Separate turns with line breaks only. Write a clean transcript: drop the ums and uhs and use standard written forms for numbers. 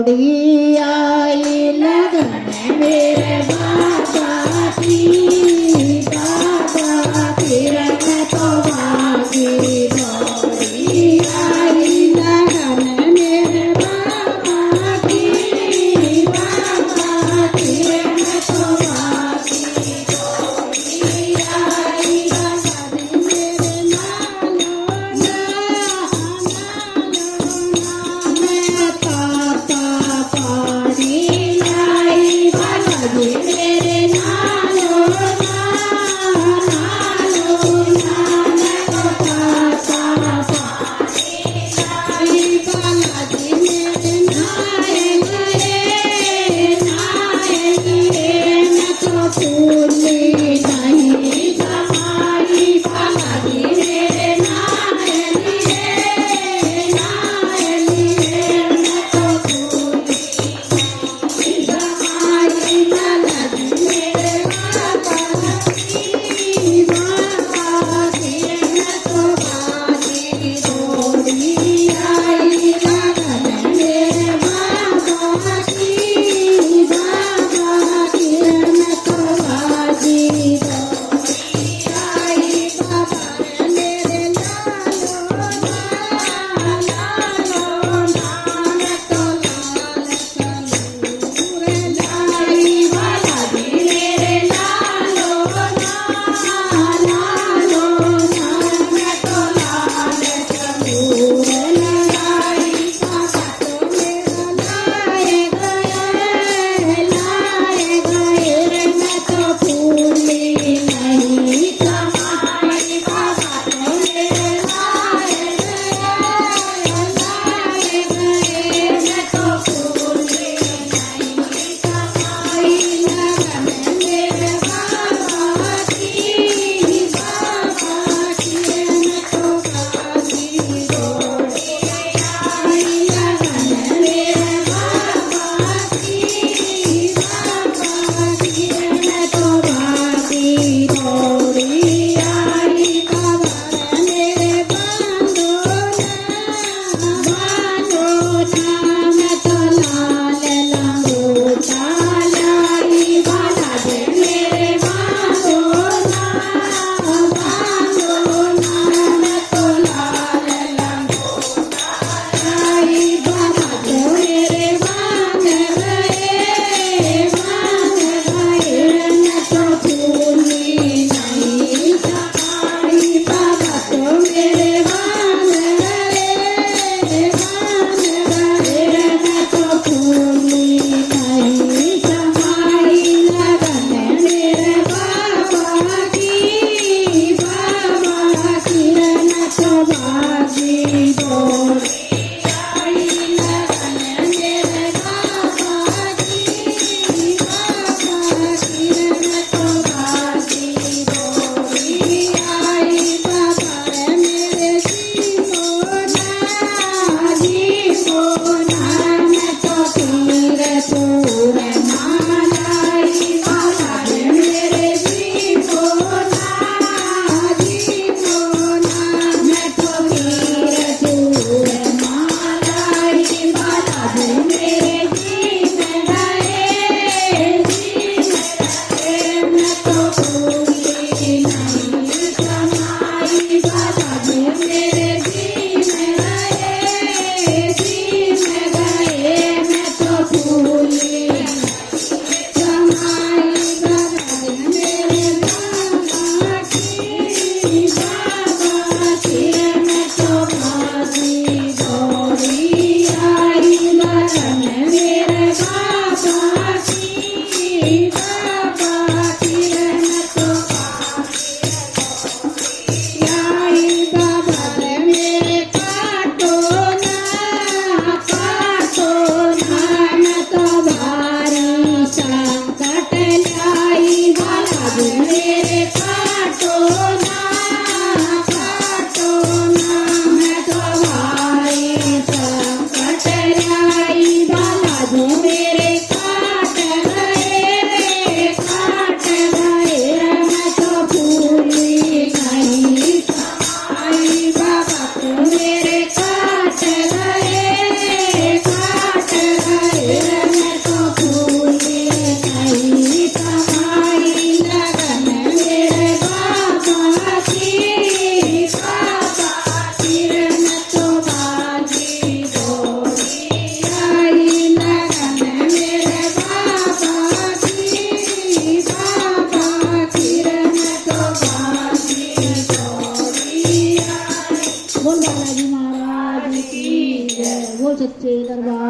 दौड़ी आई लगन मेरे बाबा की, बाबा की रंग तो भागी दौड़ी आई लगन मेरे बाबा की, बाबा की रंग तो भागी दौड़ी आई लगन मेरे नालो मैं ताता पानी लाई बालाजी मेरे नालो मैं ताता पानी लाई बालाजी मेरे नाए गए मैं तो फूली नहीं समाई बालाजी मेरे नाए लिए मैं तो फूली समाई बालाजी मेरे बाबा की, बाबा की मैं तो भागी दौड़ी आई लगन मेरे बाबा की, बाबा की मैं तो भागी दौड़ी आई बाबा मेरे लालो मैं तो लाल संदूर लाई बालाजी मेरे लालो मैं तो लाल संदूर लाई बाबा तो मेरा लाए गए मैं तो फूली नहीं समाई बाबा तो मेरे लाए गए मैं तो फूली नहीं समाई लगन मेरे बाबा की, बाबा की मैं तो भागी दौड़ी आई लगन मेरे बाबा की, बाबा की मैं तो भागी दौड़ी आई बाबा मेरे बांधो मैं तो लाल लंगोटा लाई बालाजी मेरे बांधो मैं तो लाल लंगोटा लाई बाबा तो मेरे बांध गए मैं तो फूली नहीं समाई बाबा तो मेरे बांध गए मैं तो फूली नहीं समाई लगन मेरे बाबा की, बाबा की मैं तो भागी दौड़ी आई लगन मेरे बाबा की, बाबा की मैं तो भागी दौड़ी आई बाबा मेरे जीवना मैं तो तीर तूर मालाई बालाजी मेरे जीवना मैं तो तीर तूर मालाई बालाजी मेरे जीव गए मैं तो फूली नहीं समाई बालाजी मेरे जीव गए मैं तो फूली समाई बालाजी मेरे बाबा की, बाबा की मैं तो भागी दौड़ी आई लगन
सच्चे दरबार